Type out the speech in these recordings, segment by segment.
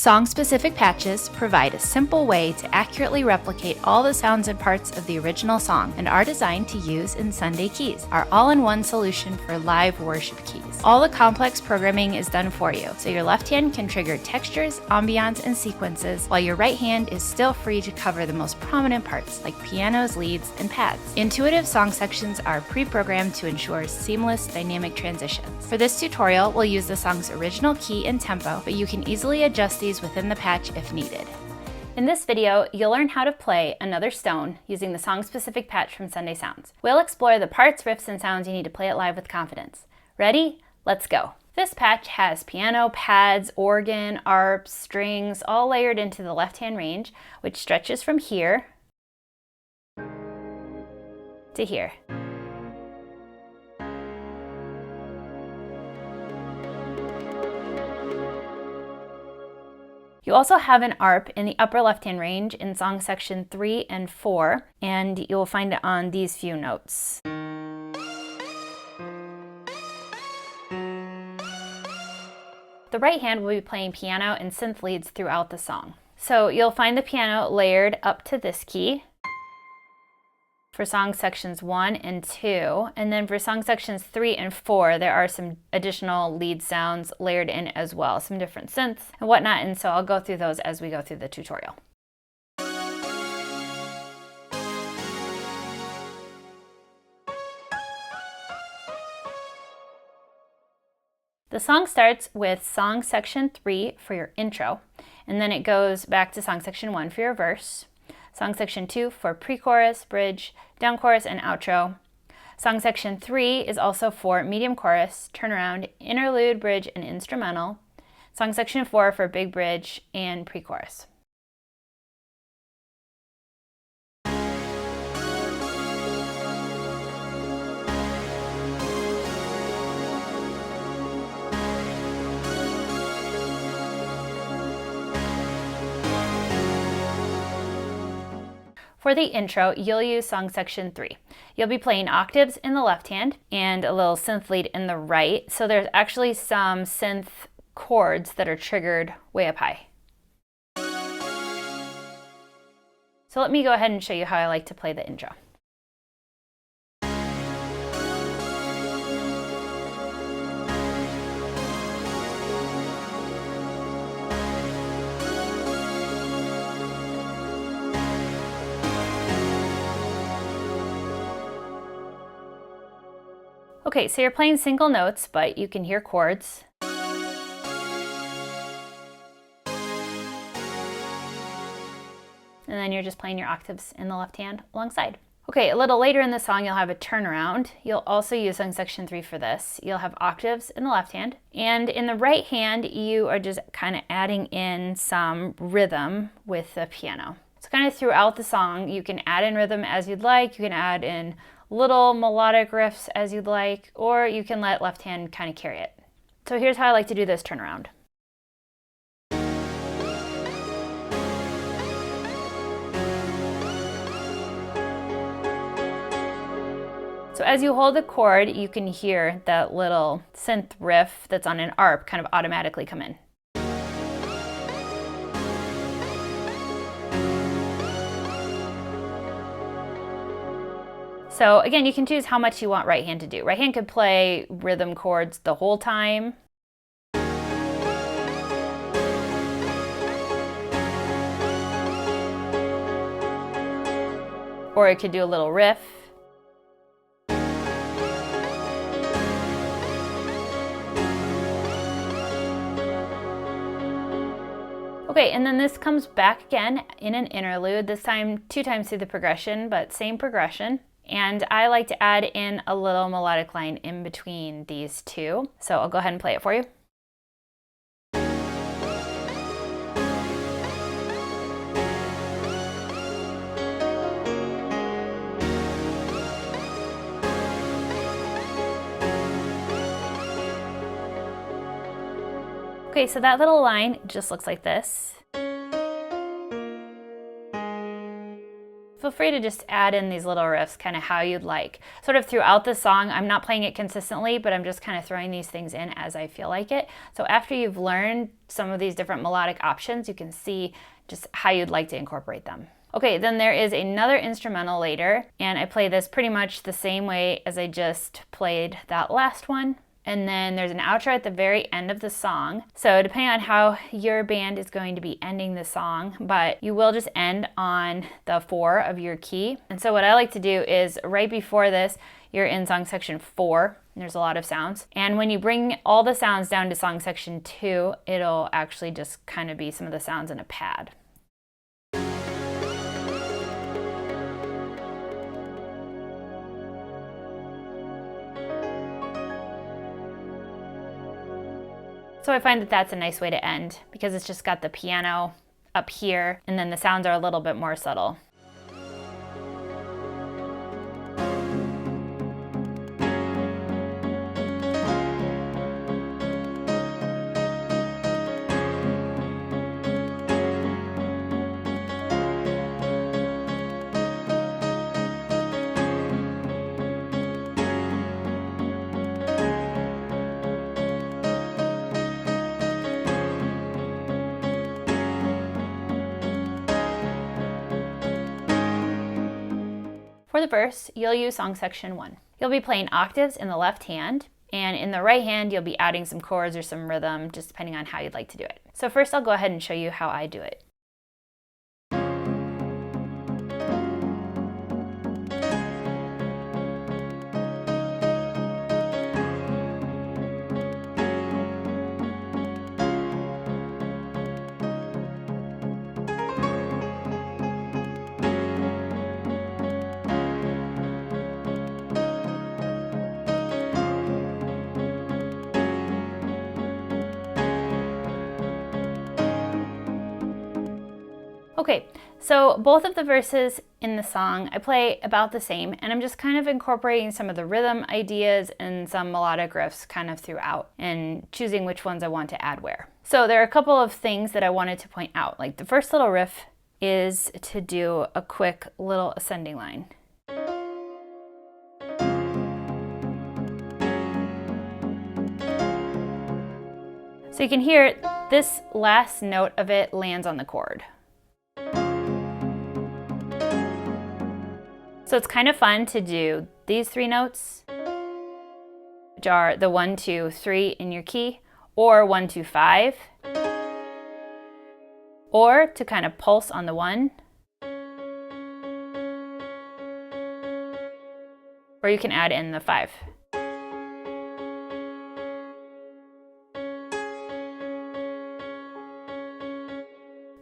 Song-specific patches provide a simple way to accurately replicate all the sounds and parts of the original song and are designed to use in Sunday Keys, our all-in-one solution for live worship keys. All the complex programming is done for you, so your left hand can trigger textures, ambiance, and sequences, while your right hand is still free to cover the most prominent parts like pianos, leads, and pads. Intuitive song sections are pre-programmed to ensure seamless dynamic transitions. For this tutorial, we'll use the song's original key and tempo, but you can easily adjust these within the patch if needed. In this video, you'll learn how to play Another Stone using the song-specific patch from Sunday Sounds. We'll explore the parts, riffs, and sounds you need to play it live with confidence. Ready? Let's go. This patch has piano, pads, organ, arps, strings, all layered into the left-hand range, which stretches from here to here. You also have an ARP in the upper left-hand range in song section 3 and 4, and you'll find it on these few notes. The right hand will be playing piano and synth leads throughout the song. So you'll find the piano layered up to this key for song sections 1 and 2, and then for song sections 3 and 4 there are some additional lead sounds layered in as well, some different synths and whatnot, and so I'll go through those as we go through the tutorial. The song starts with song section 3 for your intro, and then it goes back to song section 1 for your verse. Song section 2 for pre-chorus, bridge, down chorus, and outro. Song section 3 is also for medium chorus, turnaround, interlude, bridge, and instrumental. Song section 4 for big bridge and pre-chorus. For the intro, you'll use song section 3. You'll be playing octaves in the left hand and a little synth lead in the right. So there's actually some synth chords that are triggered way up high. So let me go ahead and show you how I like to play the intro. Okay, so you're playing single notes, but you can hear chords. And then you're just playing your octaves in the left hand alongside. Okay, a little later in the song, you'll have a turnaround. You'll also use song section 3 for this. You'll have octaves in the left hand. And in the right hand, you are just kind of adding in some rhythm with the piano. So kind of throughout the song, you can add in rhythm as you'd like. You can add in little melodic riffs as you'd like, or you can let left hand kind of carry it. So here's how I like to do this turnaround. So as you hold the chord, you can hear that little synth riff that's on an ARP kind of automatically come in. So again, you can choose how much you want right hand to do. Right hand could play rhythm chords the whole time. Or it could do a little riff. Okay, and then this comes back again in an interlude, this time 2 times through the progression, but same progression. And I like to add in a little melodic line in between these two. So I'll go ahead and play it for you. Okay, so that little line just looks like this. Feel free to just add in these little riffs kind of how you'd like. Sort of throughout the song, I'm not playing it consistently, but I'm just kind of throwing these things in as I feel like it. So after you've learned some of these different melodic options, you can see just how you'd like to incorporate them. Okay, then there is another instrumental later, and I play this pretty much the same way as I just played that last one. And then there's an outro at the very end of the song. So depending on how your band is going to be ending the song, but you will just end on the 4 of your key. And so what I like to do is right before this, you're in song section 4. And there's a lot of sounds. And when you bring all the sounds down to song section 2, it'll actually just kind of be some of the sounds in a pad. So I find that that's a nice way to end because it's just got the piano up here and then the sounds are a little bit more subtle. For the verse, you'll use song section 1. You'll be playing octaves in the left hand, and in the right hand, you'll be adding some chords or some rhythm, just depending on how you'd like to do it. So first, I'll go ahead and show you how I do it. Okay, so both of the verses in the song I play about the same, and I'm just kind of incorporating some of the rhythm ideas and some melodic riffs kind of throughout and choosing which ones I want to add where. So there are a couple of things that I wanted to point out. Like the first little riff is to do a quick little ascending line. So you can hear this last note of it lands on the chord. So it's kind of fun to do these 3 notes, which are the 1, 2, 3 in your key, or 1, 2, 5, or to kind of pulse on the 1, or you can add in the 5.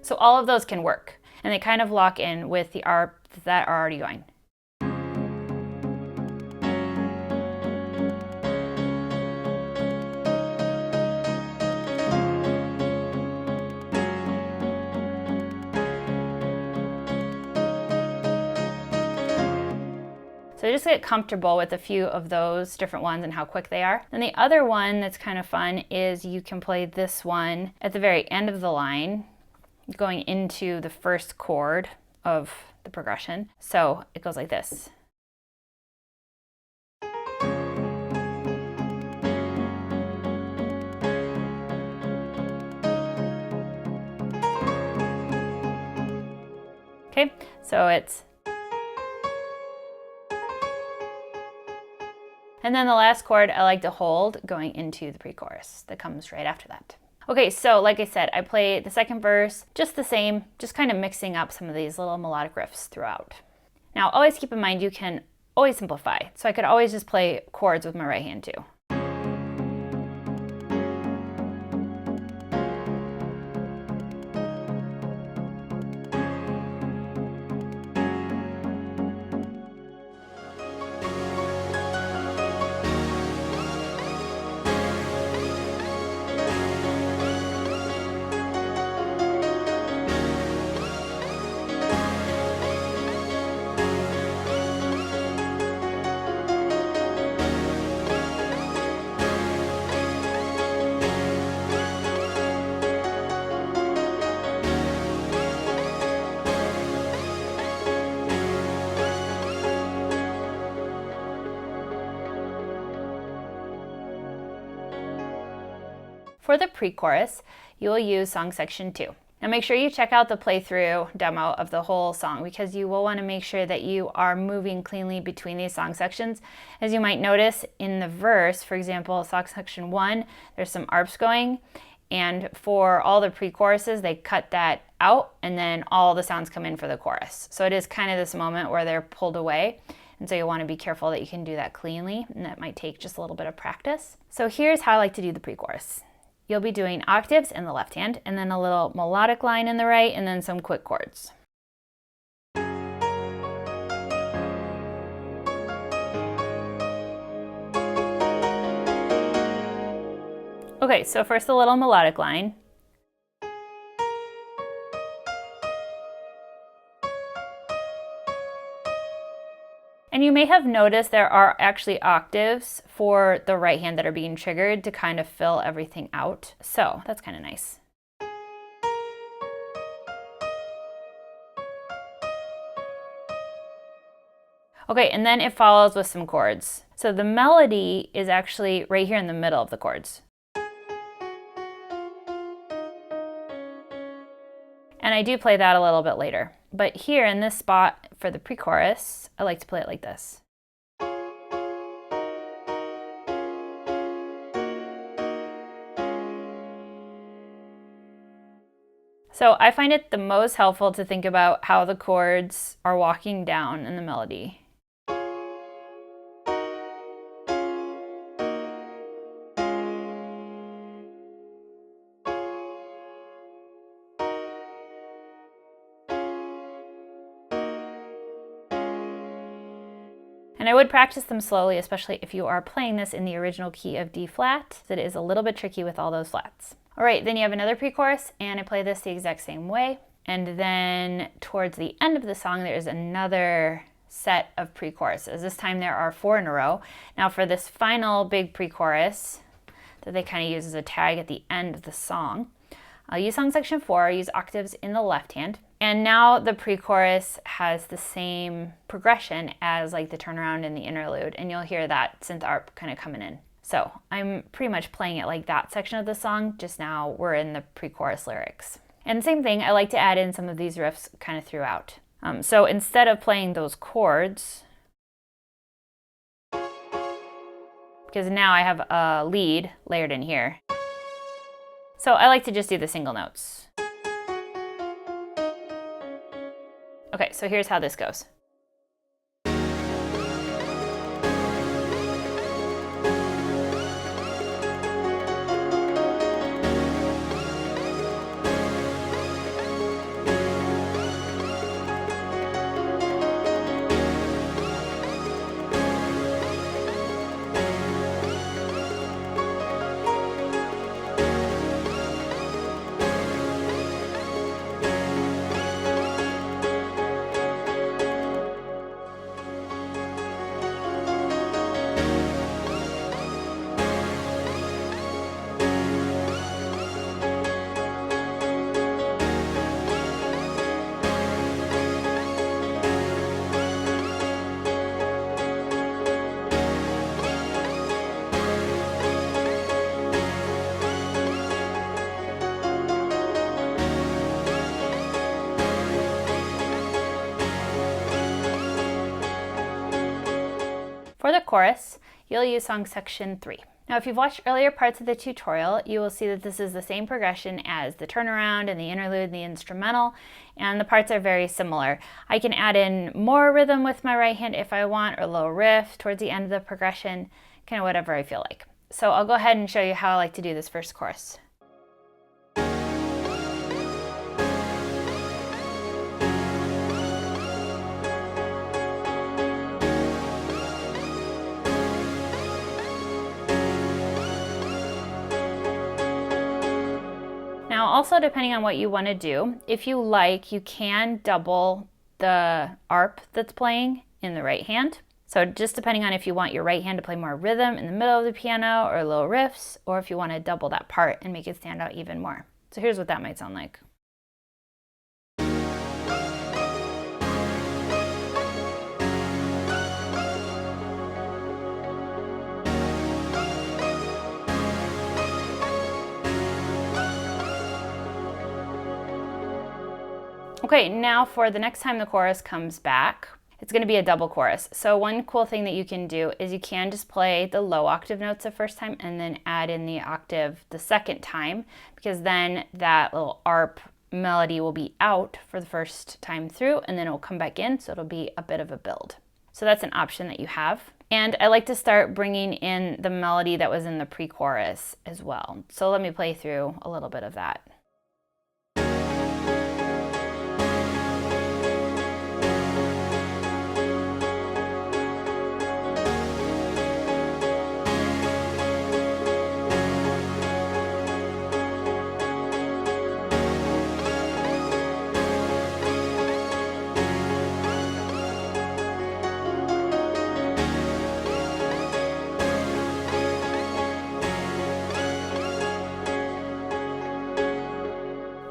So all of those can work, and they kind of lock in with the ARP that are already going. So just get comfortable with a few of those different ones and how quick they are. And the other one that's kind of fun is you can play this one at the very end of the line, going into the first chord of the progression. So it goes like this. Okay, so it's, and then the last chord I like to hold going into the pre-chorus that comes right after that. Okay, so like I said, I play the second verse just the same, just kind of mixing up some of these little melodic riffs throughout. Now, always keep in mind you can always simplify. So I could always just play chords with my right hand too. For the pre-chorus, you will use song section 2. Now make sure you check out the playthrough demo of the whole song because you will want to make sure that you are moving cleanly between these song sections. As you might notice in the verse, for example, song section 1, there's some arps going, and for all the pre-choruses, they cut that out and then all the sounds come in for the chorus. So it is kind of this moment where they're pulled away. And so you'll want to be careful that you can do that cleanly, and that might take just a little bit of practice. So here's how I like to do the pre-chorus. You'll be doing octaves in the left hand, and then a little melodic line in the right, and then some quick chords. Okay, so first a little melodic line. And you may have noticed there are actually octaves for the right hand that are being triggered to kind of fill everything out. So that's kind of nice. Okay, and then it follows with some chords. So the melody is actually right here in the middle of the chords. And I do play that a little bit later. But here in this spot for the pre-chorus, I like to play it like this. So I find it the most helpful to think about how the chords are walking down in the melody. And I would practice them slowly, especially if you are playing this in the original key of D flat. It is a little bit tricky with all those flats. All right, then you have another pre-chorus, and I play this the exact same way. And then towards the end of the song, there is another set of pre-choruses. This time there are 4 in a row. Now for this final big pre-chorus that they kind of use as a tag at the end of the song, I'll use song section 4, I'll use octaves in the left hand. And now the pre-chorus has the same progression as like the turnaround and the interlude, and you'll hear that synth arp kind of coming in. So I'm pretty much playing it like that section of the song, just now we're in the pre-chorus lyrics. And same thing, I like to add in some of these riffs kind of throughout. So instead of playing those chords, because now I have a lead layered in here, so I like to just do the single notes. Okay, so here's how this goes. For the chorus, you'll use song section 3. Now, if you've watched earlier parts of the tutorial, you will see that this is the same progression as the turnaround and the interlude and the instrumental, and the parts are very similar. I can add in more rhythm with my right hand if I want, or low riff towards the end of the progression, kind of whatever I feel like. So I'll go ahead and show you how I like to do this first chorus. Now also, depending on what you want to do, if you like, you can double the arp that's playing in the right hand. So just depending on if you want your right hand to play more rhythm in the middle of the piano or low riffs, or if you want to double that part and make it stand out even more. So here's what that might sound like. Okay, now for the next time the chorus comes back, it's going to be a double chorus. So one cool thing that you can do is you can just play the low octave notes the first time and then add in the octave the second time, because then that little ARP melody will be out for the first time through and then it will come back in, so it'll be a bit of a build. So that's an option that you have. And I like to start bringing in the melody that was in the pre-chorus as well. So let me play through a little bit of that.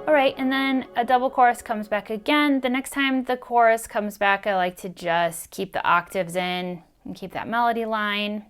All right, and then a double chorus comes back again. The next time the chorus comes back, I like to just keep the octaves in and keep that melody line.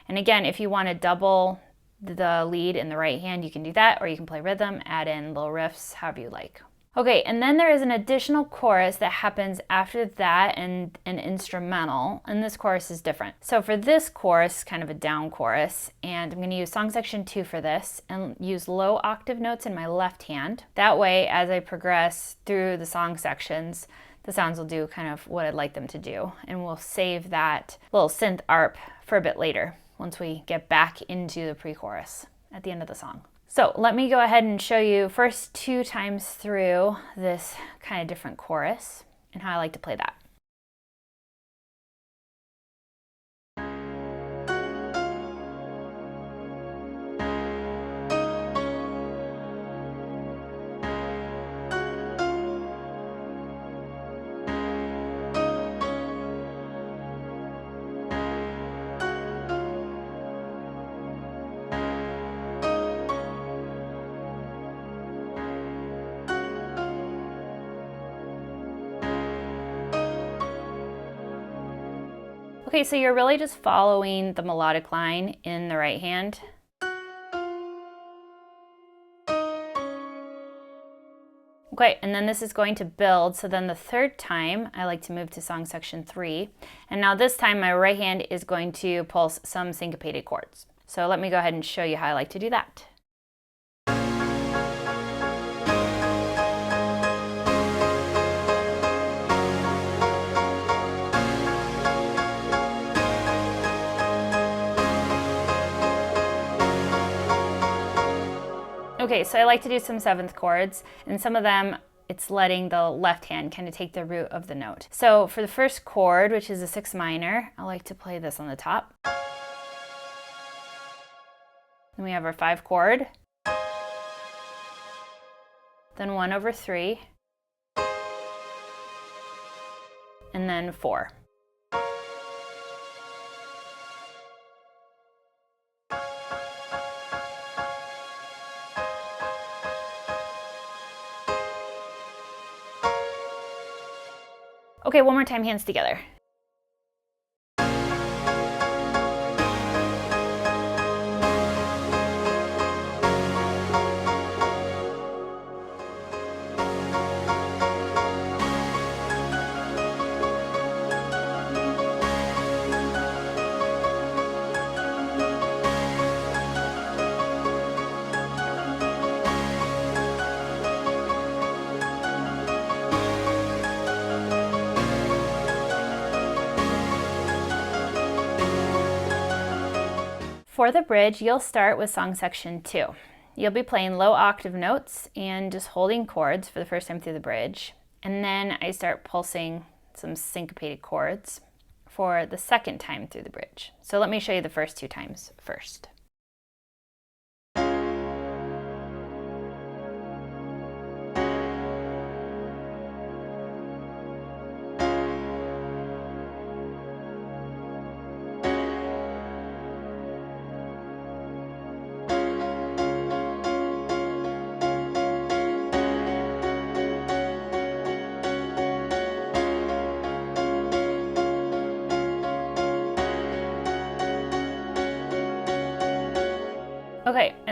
And again, if you want to double the lead in the right hand, you can do that, or you can play rhythm, add in little riffs, however you like. Okay, and then there is an additional chorus that happens after that and an instrumental, and this chorus is different. So for this chorus, kind of a down chorus, and I'm going to use song section 2 for this and use low octave notes in my left hand. That way, as I progress through the song sections, the sounds will do kind of what I'd like them to do, and we'll save that little synth ARP for a bit later once we get back into the pre-chorus at the end of the song. So let me go ahead and show you first 2 times through this kind of different chorus and how I like to play that. Okay, so you're really just following the melodic line in the right hand. Okay, and then this is going to build, so then the third time I like to move to song section 3, and now this time my right hand is going to pulse some syncopated chords. So let me go ahead and show you how I like to do that. Okay, so I like to do some 7th chords, and some of them it's letting the left hand kind of take the root of the note. So for the first chord, which is a 6 minor, I like to play this on the top. Then we have our 5 chord, then 1 over 3, and then 4. Okay, one more time, hands together. For the bridge, you'll start with song section 2. You'll be playing low octave notes and just holding chords for the first time through the bridge. And then I start pulsing some syncopated chords for the second time through the bridge. So let me show you the first 2 times first.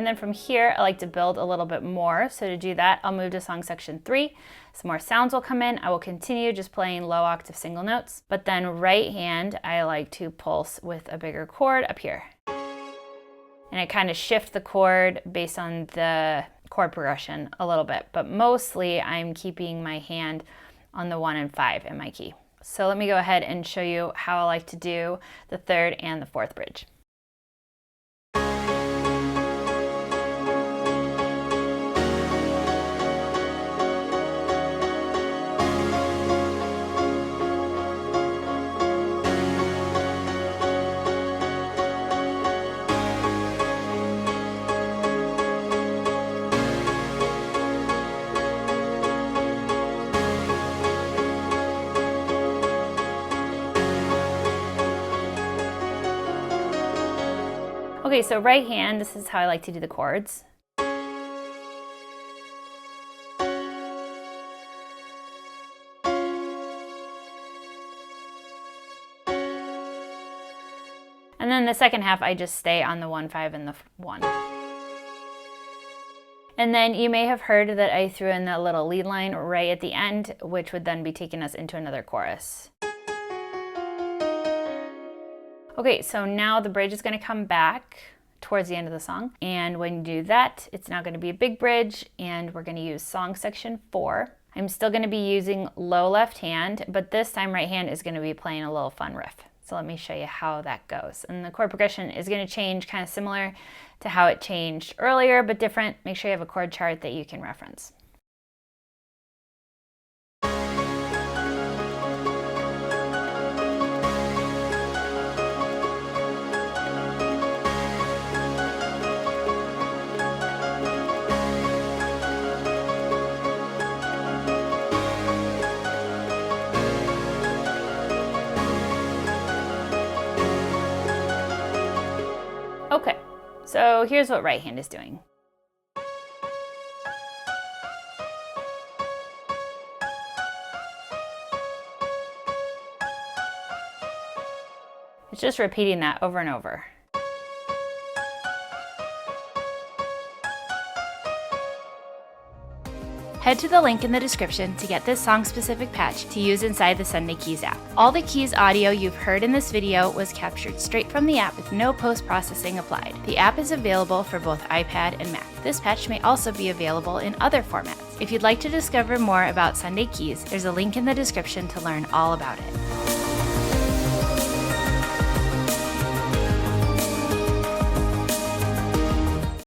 then from here, I like to build a little bit more. So to do that, I'll move to song section 3. Some more sounds will come in. I will continue just playing low octave single notes, but then right hand, I like to pulse with a bigger chord up here. And I kind of shift the chord based on the chord progression a little bit, but mostly I'm keeping my hand on the 1 and 5 in my key. So let me go ahead and show you how I like to do the 3rd and the 4th bridge. Okay, so right hand, this is how I like to do the chords. And then the second half, I just stay on the 1, 5, and the 1. And then you may have heard that I threw in that little lead line right at the end, which would then be taking us into another chorus. Okay, so now the bridge is going to come back towards the end of the song. And when you do that, it's now going to be a big bridge, and we're going to use song section 4. I'm still going to be using low left hand, but this time right hand is going to be playing a little fun riff. So let me show you how that goes. And the chord progression is going to change kind of similar to how it changed earlier, but different. Make sure you have a chord chart that you can reference. Okay, so here's what right hand is doing. It's just repeating that over and over. Head to the link in the description to get this song-specific patch to use inside the Sunday Keys app. All the Keys audio you've heard in this video was captured straight from the app with no post-processing applied. The app is available for both iPad and Mac. This patch may also be available in other formats. If you'd like to discover more about Sunday Keys, there's a link in the description to learn all about it.